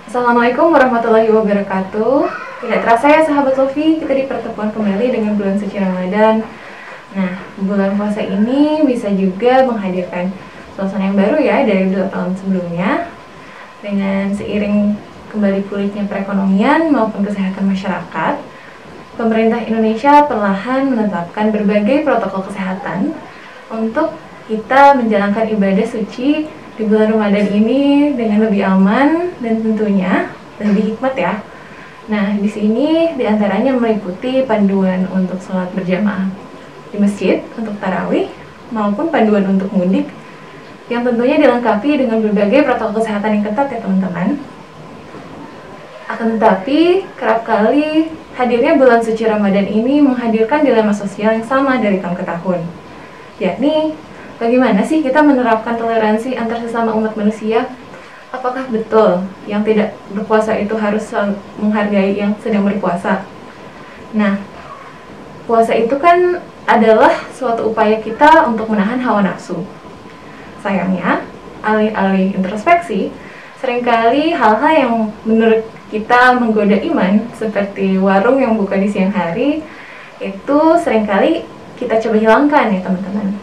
Assalamualaikum warahmatullahi wabarakatuh. Tidak terasa ya sahabat Lofi, kita dipertemukan kembali dengan bulan suci Ramadan. Nah, bulan puasa ini bisa juga menghadirkan suasana yang baru ya dari 2 tahun sebelumnya. Dengan seiring kembali pulihnya perekonomian maupun kesehatan masyarakat, pemerintah Indonesia perlahan menetapkan berbagai protokol kesehatan untuk kita menjalankan ibadah suci di bulan Ramadan ini dengan lebih aman dan tentunya lebih hikmat ya. Nah, di sini diantaranya meliputi panduan untuk sholat berjamaah di masjid untuk tarawih maupun panduan untuk mudik yang tentunya dilengkapi dengan berbagai protokol kesehatan yang ketat ya teman-teman. Akan tetapi, kerap kali hadirnya bulan suci Ramadan ini menghadirkan dilema sosial yang sama dari tahun ke tahun, yakni bagaimana sih kita menerapkan toleransi antar sesama umat manusia? Apakah betul yang tidak berpuasa itu harus menghargai yang sedang berpuasa? Nah, puasa itu kan adalah suatu upaya kita untuk menahan hawa nafsu. Sayangnya, alih-alih introspeksi, seringkali hal-hal yang menurut kita menggoda iman, seperti warung yang buka di siang hari, itu seringkali kita coba hilangkan ya teman-teman.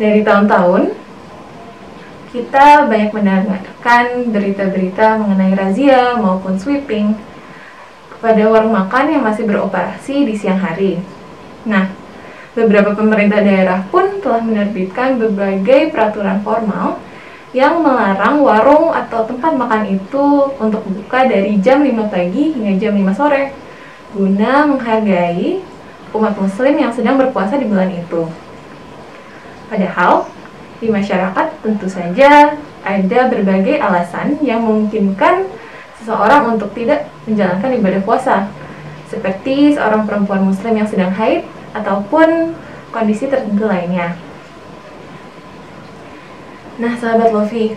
Dari tahun-tahun, kita banyak mendengarkan berita-berita mengenai razia maupun sweeping kepada warung makan yang masih beroperasi di siang hari. Nah, beberapa pemerintah daerah pun telah menerbitkan berbagai peraturan formal yang melarang warung atau tempat makan itu untuk buka dari jam 5 pagi hingga jam 5 sore, guna menghargai umat muslim yang sedang berpuasa di bulan itu. Padahal, di masyarakat tentu saja ada berbagai alasan yang memungkinkan seseorang untuk tidak menjalankan ibadah puasa, seperti seorang perempuan muslim yang sedang haid ataupun kondisi tertentu lainnya. Nah, sahabat Lofi,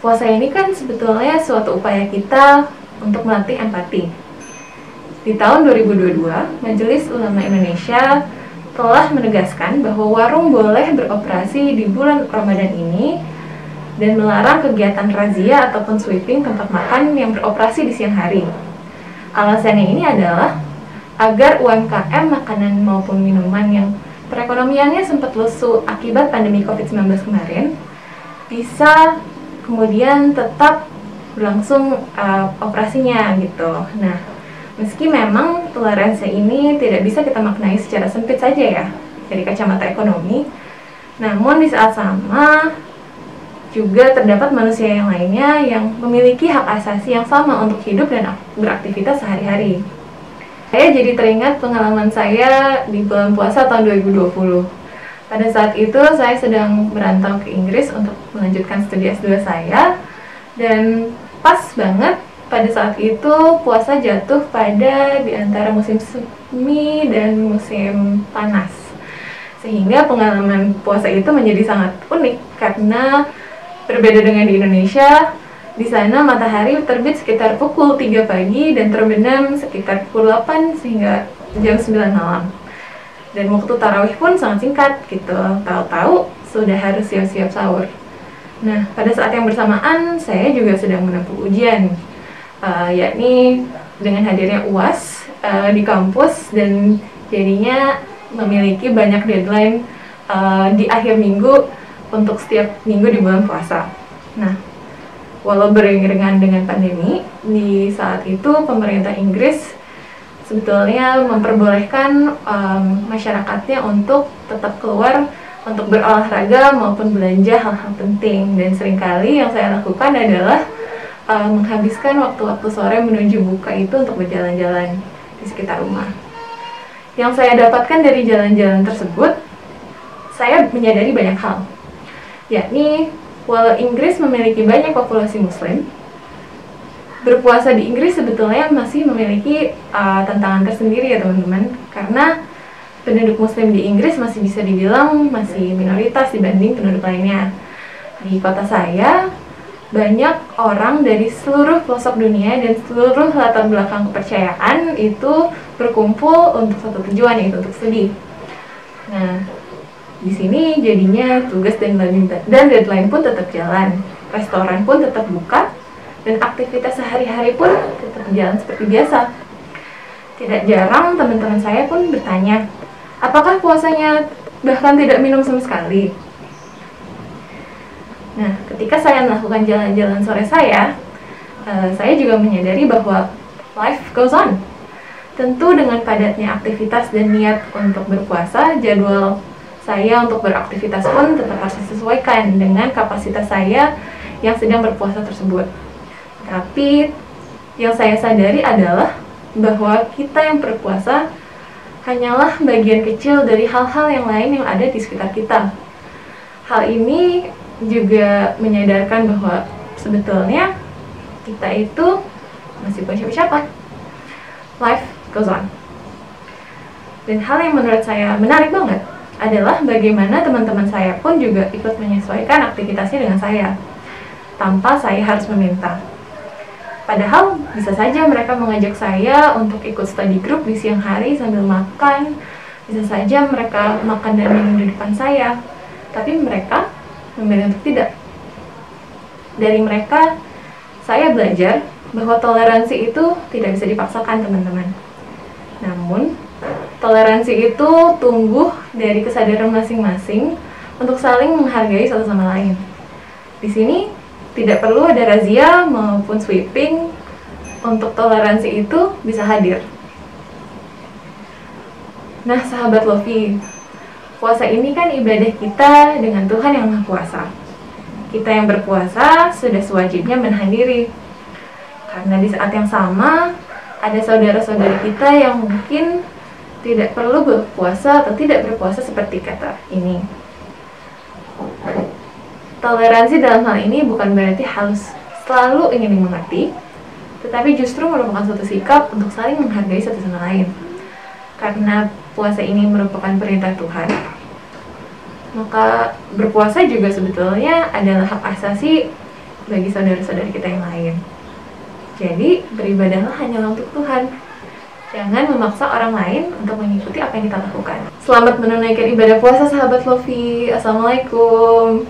puasa ini kan sebetulnya suatu upaya kita untuk melatih empati. Di tahun 2022, Majelis Ulama Indonesia telah menegaskan bahwa warung boleh beroperasi di bulan Ramadan ini dan melarang kegiatan razia ataupun sweeping tempat makan yang beroperasi di siang hari. Alasannya ini adalah agar UMKM makanan maupun minuman yang perekonomiannya sempat lesu akibat pandemi COVID-19 kemarin bisa kemudian tetap berlangsung operasinya gitu. Nah, meski memang toleransi ini tidak bisa kita maknai secara sempit saja ya dari kacamata ekonomi, namun di saat sama juga terdapat manusia yang lainnya yang memiliki hak asasi yang sama untuk hidup dan beraktivitas sehari-hari. Saya jadi teringat pengalaman saya di bulan puasa tahun 2020. Pada saat itu saya sedang merantau ke Inggris untuk melanjutkan studi S2 saya, dan pas banget pada saat itu puasa jatuh pada di antara musim semi dan musim panas. Sehingga pengalaman puasa itu menjadi sangat unik karena berbeda dengan di Indonesia. Di sana matahari terbit sekitar pukul 3 pagi dan terbenam sekitar pukul 8 sehingga jam 9 malam. Dan waktu tarawih pun sangat singkat gitu, tahu-tahu sudah harus siap-siap sahur. Nah, pada saat yang bersamaan saya juga sedang menempuh ujian, yakni dengan hadirnya UAS di kampus dan jadinya memiliki banyak deadline di akhir minggu untuk setiap minggu di bulan puasa. Nah, walau beriringan dengan pandemi, di saat itu pemerintah Inggris sebetulnya memperbolehkan masyarakatnya untuk tetap keluar untuk berolahraga maupun belanja hal-hal penting, dan seringkali yang saya lakukan adalah menghabiskan waktu-waktu sore menuju buka itu untuk berjalan-jalan di sekitar rumah. Yang saya dapatkan dari jalan-jalan tersebut, saya menyadari banyak hal, yakni walau Inggris memiliki banyak populasi muslim, berpuasa di Inggris sebetulnya masih memiliki tantangan tersendiri ya teman-teman, karena penduduk muslim di Inggris masih bisa dibilang masih minoritas dibanding penduduk lainnya. Di kota saya, banyak orang dari seluruh pelosok dunia dan seluruh latar belakang kepercayaan itu berkumpul untuk satu tujuan, yaitu untuk studi. Nah, di sini jadinya tugas dan deadline pun tetap jalan, restoran pun tetap buka, dan aktivitas sehari-hari pun tetap berjalan seperti biasa. Tidak jarang teman-teman saya pun bertanya, apakah puasanya bahkan tidak minum sama sekali? Nah, ketika saya melakukan jalan-jalan sore saya juga menyadari bahwa life goes on. Tentu dengan padatnya aktivitas dan niat untuk berpuasa, jadwal saya untuk beraktivitas pun tetap harus disesuaikan dengan kapasitas saya yang sedang berpuasa tersebut. Tapi yang saya sadari adalah bahwa kita yang berpuasa hanyalah bagian kecil dari hal-hal yang lain yang ada di sekitar kita. Hal ini juga menyadarkan bahwa sebetulnya kita itu masih bukan siapa-siapa. Life goes on. Dan hal yang menurut saya menarik banget adalah bagaimana teman-teman saya pun juga ikut menyesuaikan aktivitasnya dengan saya tanpa saya harus meminta. Padahal bisa saja mereka mengajak saya untuk ikut study group di siang hari sambil makan. Bisa saja mereka makan dan minum di depan saya. Tapi mereka memilih untuk tidak. Dari mereka, saya belajar bahwa toleransi itu tidak bisa dipaksakan, teman-teman. Namun, toleransi itu tumbuh dari kesadaran masing-masing untuk saling menghargai satu sama lain. Di sini, tidak perlu ada razia maupun sweeping untuk toleransi itu bisa hadir. Nah, sahabat Lofi, puasa ini kan ibadah kita dengan Tuhan yang Maha Kuasa. Kita yang berpuasa sudah sewajibnya menahan diri. Karena di saat yang sama, ada saudara-saudari kita yang mungkin tidak perlu berpuasa atau tidak berpuasa seperti kata ini. Toleransi dalam hal ini bukan berarti harus selalu ingin dimengerti, tetapi justru merupakan suatu sikap untuk saling menghargai satu sama lain. Karena puasa ini merupakan perintah Tuhan, maka berpuasa juga sebetulnya adalah hak asasi bagi saudara-saudari kita yang lain. Jadi, beribadahlah hanyalah untuk Tuhan. Jangan memaksa orang lain untuk mengikuti apa yang kita lakukan. Selamat menunaikan ibadah puasa, sahabat Lofi. Assalamualaikum.